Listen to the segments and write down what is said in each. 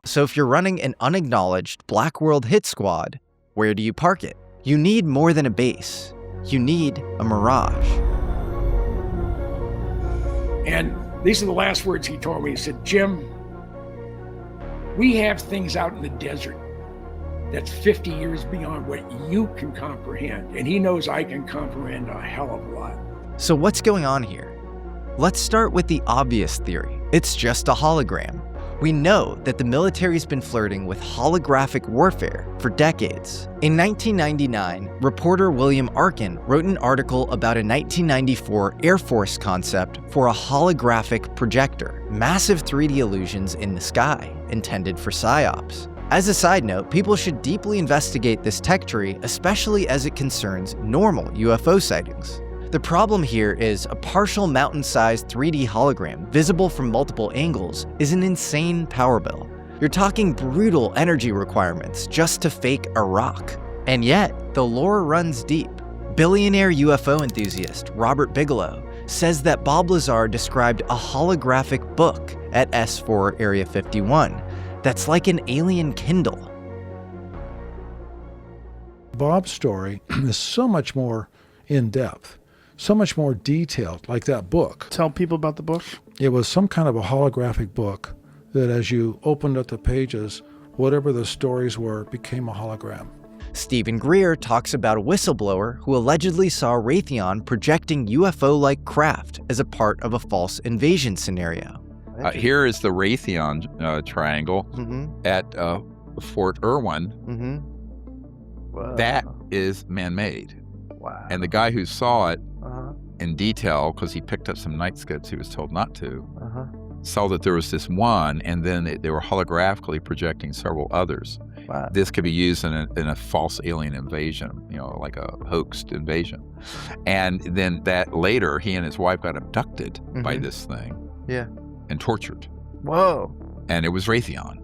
So if you're running an unacknowledged Black World hit squad, where do you park it? You need more than a base. You need a mirage. And these are the last words he told me. He said, Jim, we have things out in the desert that's 50 years beyond what you can comprehend. And he knows I can comprehend a hell of a lot. So what's going on here? Let's start with the obvious theory. It's just a hologram. We know that the military's been flirting with holographic warfare for decades. In 1999, reporter William Arkin wrote an article about a 1994 Air Force concept for a holographic projector, massive 3D illusions in the sky, intended for psyops. As a side note, people should deeply investigate this tech tree, especially as it concerns normal UFO sightings. The problem here is a partial mountain-sized 3D hologram visible from multiple angles is an insane power bill. You're talking brutal energy requirements just to fake a rock. And yet, the lore runs deep. Billionaire UFO enthusiast Robert Bigelow says that Bob Lazar described a holographic book at S4 Area 51 that's like an alien Kindle. Bob's story is so much more in-depth, so much more detailed, like that book. Tell people about the book. It was some kind of a holographic book that as you opened up the pages, whatever the stories were became a hologram. Stephen Greer talks about a whistleblower who allegedly saw Raytheon projecting UFO-like craft as a part of a false invasion scenario. Here is the Raytheon triangle at Fort Irwin. That is man-made. Wow. And the guy who saw it in detail, because he picked up some night scopes he was told not to, saw that there was this one, and then they were holographically projecting several others. Wow. This could be used in a false alien invasion, like a hoaxed invasion. And then that later, he and his wife got abducted by this thing. Yeah. And tortured. Whoa. And it was Raytheon.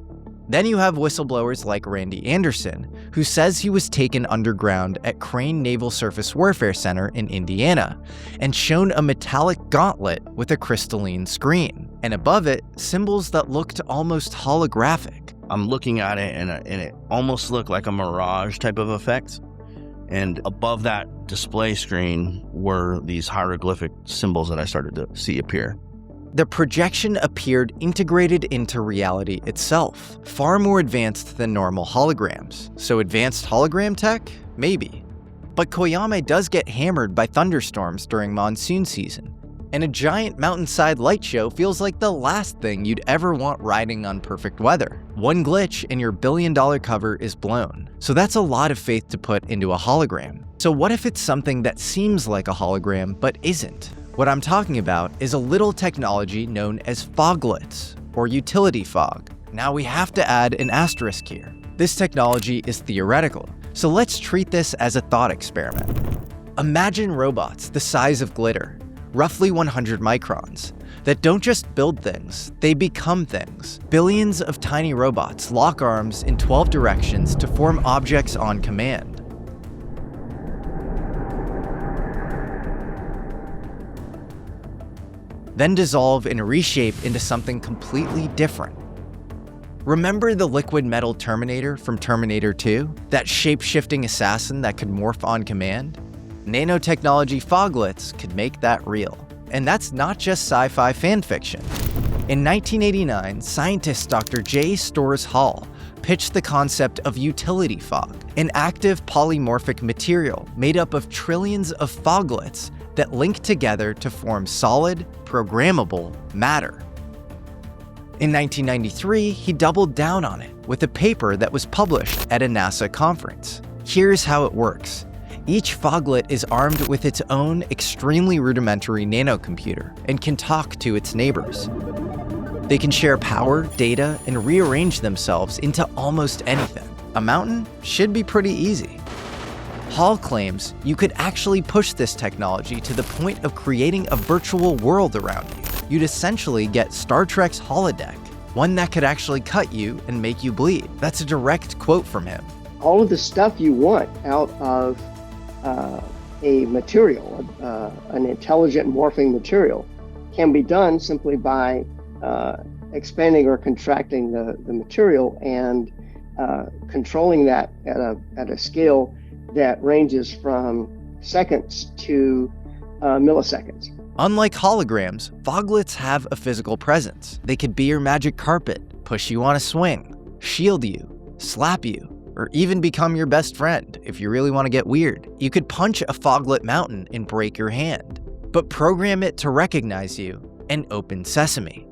Then you have whistleblowers like Randy Anderson, who says he was taken underground at Crane Naval Surface Warfare Center in Indiana and shown a metallic gauntlet with a crystalline screen, and above it, symbols that looked almost holographic. I'm looking at it and it almost looked like a mirage type of effect. And above that display screen were these hieroglyphic symbols that I started to see appear. The projection appeared integrated into reality itself, far more advanced than normal holograms. So advanced hologram tech? Maybe. But Koyame does get hammered by thunderstorms during monsoon season, and a giant mountainside light show feels like the last thing you'd ever want riding on perfect weather. One glitch and your billion-dollar cover is blown. So that's a lot of faith to put into a hologram. So what if it's something that seems like a hologram but isn't? What I'm talking about is a little technology known as foglets, or utility fog. Now we have to add an asterisk here. This technology is theoretical, so let's treat this as a thought experiment. Imagine robots the size of glitter, roughly 100 microns, that don't just build things, they become things. Billions of tiny robots lock arms in 12 directions to form objects on command. Then dissolve and reshape into something completely different. Remember the liquid metal Terminator from Terminator 2? That shape-shifting assassin that could morph on command? Nanotechnology foglets could make that real. And that's not just sci-fi fanfiction. In 1989, scientist Dr. J. Storrs Hall pitched the concept of utility fog, an active polymorphic material made up of trillions of foglets that link together to form solid, programmable matter. In 1993, he doubled down on it with a paper that was published at a NASA conference. Here's how it works. Each foglet is armed with its own extremely rudimentary nanocomputer and can talk to its neighbors. They can share power, data, and rearrange themselves into almost anything. A mountain should be pretty easy. Hall claims you could actually push this technology to the point of creating a virtual world around you. You'd essentially get Star Trek's holodeck, one that could actually cut you and make you bleed. That's a direct quote from him. All of the stuff you want out of a material, an intelligent morphing material, can be done simply by expanding or contracting the material and controlling that at a scale that ranges from seconds to milliseconds. Unlike holograms, foglets have a physical presence. They could be your magic carpet, push you on a swing, shield you, slap you, or even become your best friend if you really want to get weird. You could punch a foglet mountain and break your hand, but program it to recognize you and open sesame.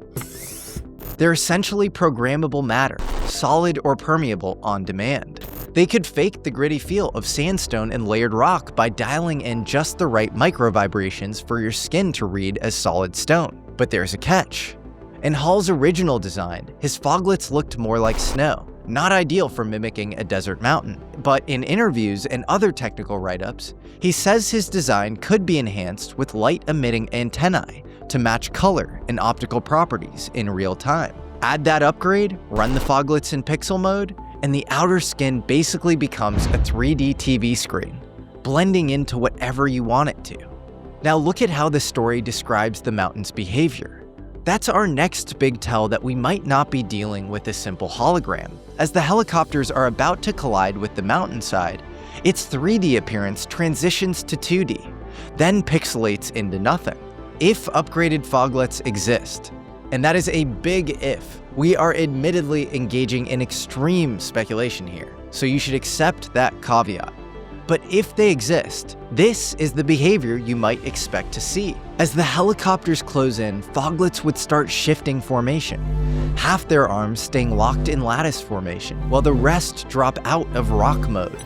They're essentially programmable matter, solid or permeable on demand. They could fake the gritty feel of sandstone and layered rock by dialing in just the right micro vibrations for your skin to read as solid stone. But there's a catch. In Hall's original design, his foglets looked more like snow, not ideal for mimicking a desert mountain. But in interviews and other technical write-ups, he says his design could be enhanced with light-emitting antennae to match color and optical properties in real time. Add that upgrade, run the foglets in pixel mode, and the outer skin basically becomes a 3D TV screen, blending into whatever you want it to. Now look at how the story describes the mountain's behavior. That's our next big tell that we might not be dealing with a simple hologram. As the helicopters are about to collide with the mountainside, its 3D appearance transitions to 2D, then pixelates into nothing. If upgraded foglets exist, and that is a big if, we are admittedly engaging in extreme speculation here, so you should accept that caveat. But if they exist, this is the behavior you might expect to see. As the helicopters close in, foglets would start shifting formation, half their arms staying locked in lattice formation, while the rest drop out of rock mode,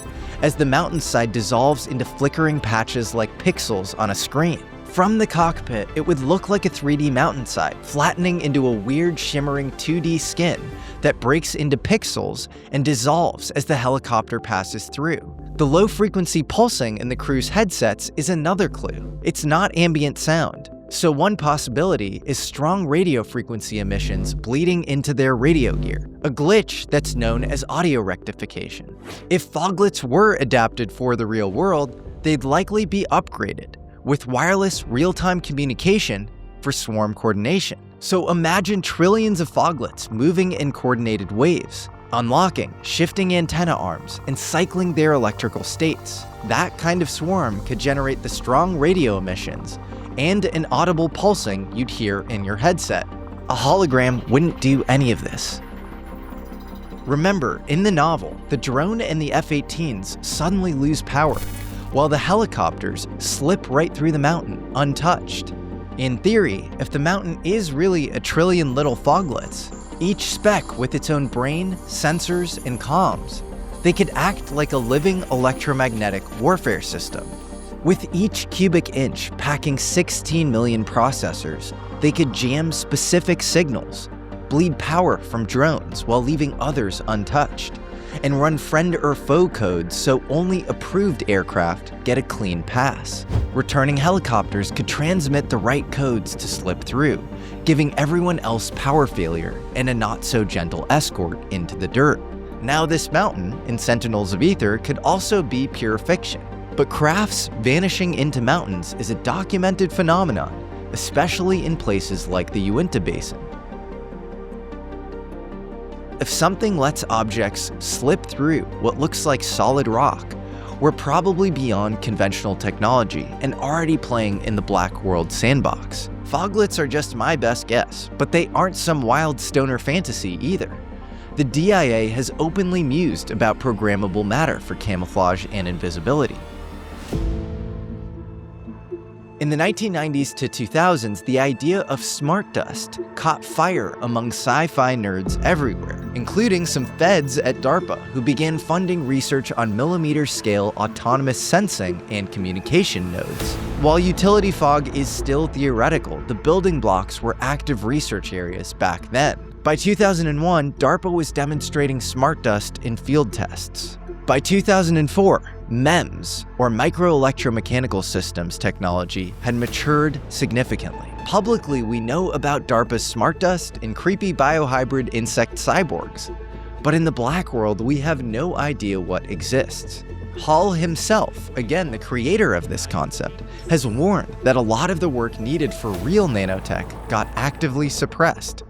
as the mountainside dissolves into flickering patches like pixels on a screen. From the cockpit, it would look like a 3D mountainside, flattening into a weird shimmering 2D skin that breaks into pixels and dissolves as the helicopter passes through. The low-frequency pulsing in the crew's headsets is another clue. It's not ambient sound, so one possibility is strong radio frequency emissions bleeding into their radio gear, a glitch that's known as audio rectification. If foglets were adapted for the real world, they'd likely be upgraded, with wireless real-time communication for swarm coordination. So imagine trillions of foglets moving in coordinated waves, unlocking, shifting antenna arms, and cycling their electrical states. That kind of swarm could generate the strong radio emissions and an audible pulsing you'd hear in your headset. A hologram wouldn't do any of this. Remember, in the novel, the drone and the F-18s suddenly lose power, while the helicopters slip right through the mountain, untouched. In theory, if the mountain is really a trillion little foglets, each speck with its own brain, sensors, and comms, they could act like a living electromagnetic warfare system. With each cubic inch packing 16 million processors, they could jam specific signals, bleed power from drones while leaving others untouched, and run friend or foe codes so only approved aircraft get a clean pass. Returning helicopters could transmit the right codes to slip through, giving everyone else power failure and a not-so-gentle escort into the dirt. Now this mountain, in Sentinels of Ether, could also be pure fiction, but crafts vanishing into mountains is a documented phenomenon, especially in places like the Uinta Basin. If something lets objects slip through what looks like solid rock, we're probably beyond conventional technology and already playing in the Black World sandbox. Foglets are just my best guess, but they aren't some wild stoner fantasy either. The DIA has openly mused about programmable matter for camouflage and invisibility. In the 1990s to 2000s, the idea of smart dust caught fire among sci-fi nerds everywhere, including some feds at DARPA who began funding research on millimeter-scale autonomous sensing and communication nodes. While utility fog is still theoretical, the building blocks were active research areas back then. By 2001, DARPA was demonstrating smart dust in field tests. By 2004, MEMS, or microelectromechanical systems technology, had matured significantly. Publicly, we know about DARPA's smart dust and creepy biohybrid insect cyborgs, but in the Black World, we have no idea what exists. Hall himself, again the creator of this concept, has warned that a lot of the work needed for real nanotech got actively suppressed,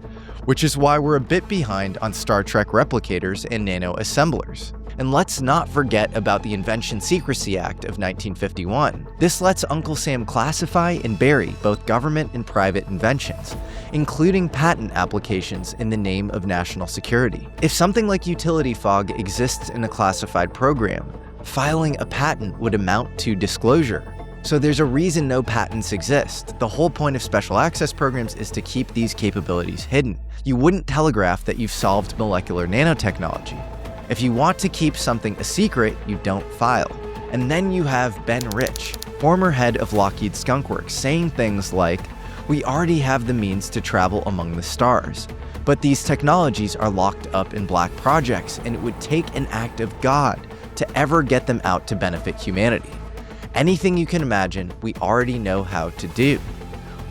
which is why we're a bit behind on Star Trek replicators and nano-assemblers. And let's not forget about the Invention Secrecy Act of 1951. This lets Uncle Sam classify and bury both government and private inventions, including patent applications in the name of national security. If something like utility fog exists in a classified program, filing a patent would amount to disclosure. So there's a reason no patents exist. The whole point of special access programs is to keep these capabilities hidden. You wouldn't telegraph that you've solved molecular nanotechnology. If you want to keep something a secret, you don't file. And then you have Ben Rich, former head of Lockheed Skunk Works, saying things like, "We already have the means to travel among the stars, but these technologies are locked up in black projects, and it would take an act of God to ever get them out to benefit humanity. Anything you can imagine, we already know how to do."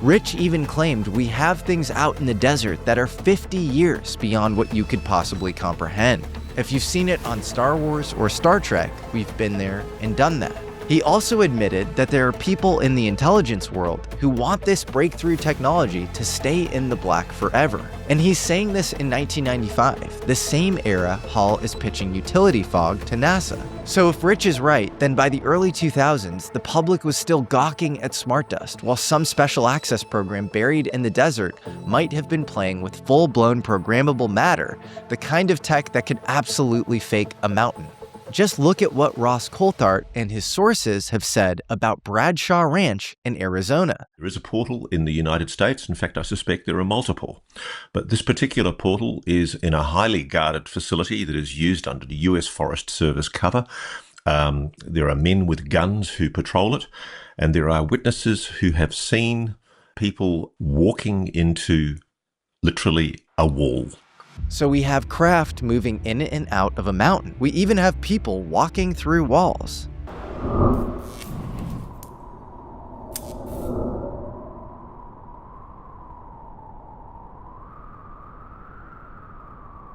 Rich even claimed we have things out in the desert that are 50 years beyond what you could possibly comprehend. If you've seen it on Star Wars or Star Trek, we've been there and done that. He also admitted that there are people in the intelligence world who want this breakthrough technology to stay in the black forever. And he's saying this in 1995, the same era Hall is pitching utility fog to NASA. So if Rich is right, then by the early 2000s, the public was still gawking at smart dust, while some special access program buried in the desert might have been playing with full-blown programmable matter, the kind of tech that could absolutely fake a mountain. Just look at what Ross Coulthart and his sources have said about Bradshaw Ranch in Arizona. There is a portal in the United States. In fact, I suspect there are multiple. But this particular portal is in a highly guarded facility that is used under the US Forest Service cover. There are men with guns who patrol it, and there are witnesses who have seen people walking into literally a wall. So we have craft moving in and out of a mountain. We even have people walking through walls.